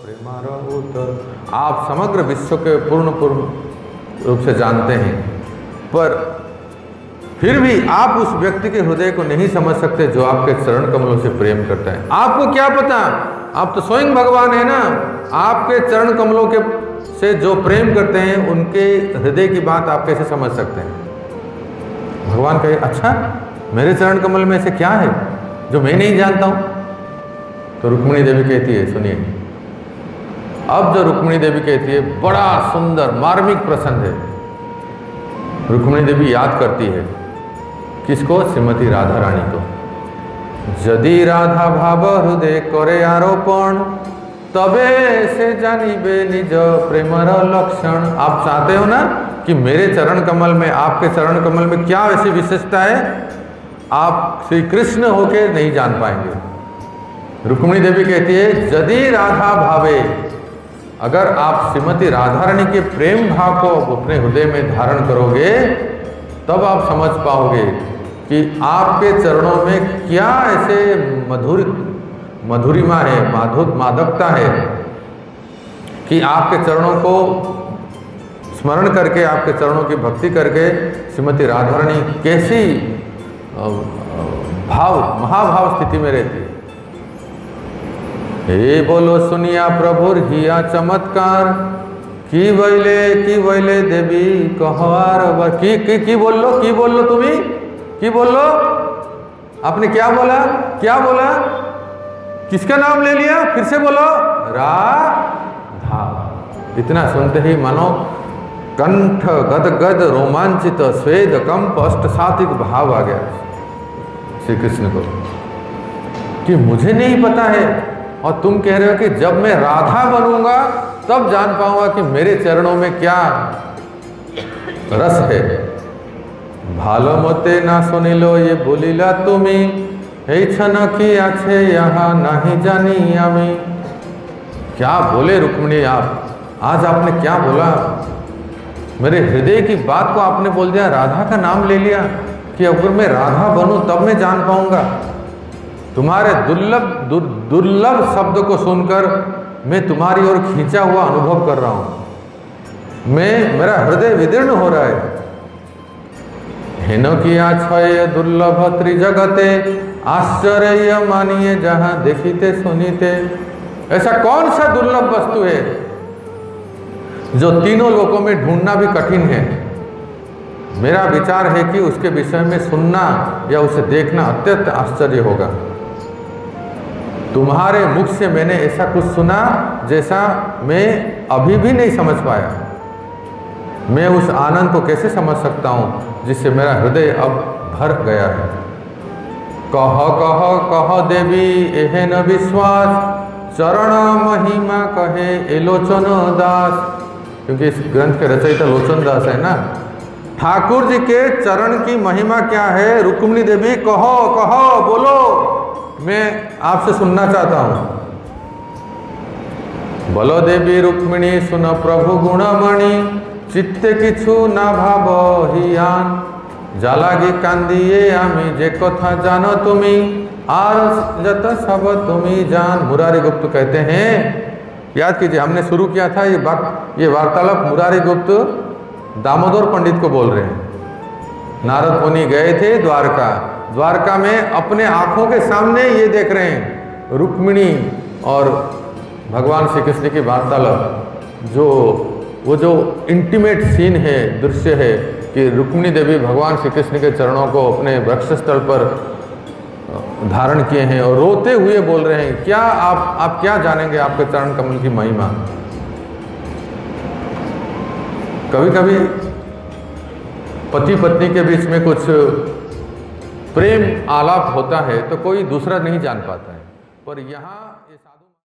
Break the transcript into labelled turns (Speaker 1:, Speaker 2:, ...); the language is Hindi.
Speaker 1: प्रेमारो उत्तर। आप समग्र विश्व के पूर्ण रूप से जानते हैं, पर फिर भी आप उस व्यक्ति के हृदय को नहीं समझ सकते जो आपके चरण कमलों से प्रेम करता है। आपको क्या पता, आप तो स्वयं भगवान है ना। आपके चरण कमलों के से जो प्रेम करते हैं उनके हृदय की बात आप कैसे समझ सकते हैं। भगवान कहे अच्छा मेरे चरण कमल में से क्या है जो मैं नहीं जानता हूं। तो रुक्मिणी देवी कहती है, सुनिए अब जो रुक्मिणी देवी कहती है बड़ा सुंदर मार्मिक प्रसंग है। रुक्मिणी देवी याद करती है किसको, श्रीमती राधा रानी को। यदि राधा भाव हृदय करे आरोपण तबे से जानिबे निज प्रेमर लक्षण। आप चाहते हो ना कि मेरे चरण कमल में, आपके चरण कमल में क्या ऐसी विशेषता है आप श्री कृष्ण होके नहीं जान पाएंगे। रुक्मिणी देवी कहती है यदि राधा भावे, अगर आप श्रीमती राधा रानी के प्रेम भाव को अपने हृदय में धारण करोगे तब आप समझ पाओगे कि आपके चरणों में क्या ऐसे मधुरिमा है, मादकता है कि आपके चरणों को स्मरण करके, आपके चरणों की भक्ति करके श्रीमती राधा रानी कैसी महाभाव स्थिति में रहती है। हे बोलो सुनिया प्रभुर हिया चमत्कार की वैले देवी कहवार की बोल लो तुम्ही की बोल लो। आपने क्या बोला, क्या बोला, किसका नाम ले लिया, फिर से बोलो। राधा। इतना सुनते ही मानो कंठ गदगद रोमांचित स्वेद कंप अष्ट सात्विक भाव आ गया श्री कृष्ण को कि मुझे नहीं पता है और तुम कह रहे हो कि जब मैं राधा बनूंगा तब जान पाऊंगा कि मेरे चरणों में क्या रस है। भालो मते ना सुनिलो ये बोलिला तुमी এই क्षण की आछे यहाँ नहीं जानी आमी। क्या बोले रुक्मिणी आप, आज आपने क्या बोला, मेरे हृदय की बात को आपने बोल दिया, राधा का नाम ले लिया कि अगर मैं राधा बनूं तब मैं जान पाऊंगा। तुम्हारे दुर्लभ शब्द को सुनकर मैं तुम्हारी ओर खींचा हुआ अनुभव कर रहा हूं। मेरा हृदय विदीर्ण हो रहा है। हेनो किया छय दुर्लभ त्रिजगते आश्चर्य मानिए जहां देखिते सुनीते। ऐसा कौन सा दुर्लभ वस्तु है जो तीनों लोकों में ढूंढना भी कठिन है। मेरा विचार है कि उसके विषय में सुनना या उसे देखना अत्यंत आश्चर्य होगा। तुम्हारे मुख से मैंने ऐसा कुछ सुना जैसा मैं अभी भी नहीं समझ पाया। मैं उस आनंद को कैसे समझ सकता हूँ जिससे मेरा हृदय अब भर गया है। कह कह कह देवी एहन विश्वास चरण महिमा कहे एलोचन दास। क्योंकि इस ग्रंथ के रचयिता लोचन दास है ना। ठाकुर जी के चरण की महिमा क्या है, रुक्मिणी देवी कहो कहो बोलो, मैं आपसे सुनना चाहता हूं। बोलो देवी रुक्मिणी सुन प्रभु गुणमणि चित्ते किछु ना भाव हियान जालागी कांदिए आमी जे कथा जानो तुमी आर जत सब तुमी जान। मुरारी गुप्त कहते हैं, याद कीजिए हमने शुरू किया था ये वार्तालाप मुरारी गुप्त दामोदर पंडित को बोल रहे हैं। नारद मुनि गए थे द्वारका में, अपने आंखों के सामने ये देख रहे हैं रुक्मिणी और भगवान श्री कृष्ण की वार्तालाप। वो जो इंटीमेट सीन है, दृश्य है कि रुक्मिणी देवी भगवान श्री कृष्ण के चरणों को अपने वक्षस्थल पर धारण किए हैं और रोते हुए बोल रहे हैं। क्या आप क्या जानेंगे आपके चरण कमल की महिमा। कभी कभी पति पत्नी के बीच में कुछ प्रेम आलाप होता है तो कोई दूसरा नहीं जान पाता है, पर यहाँ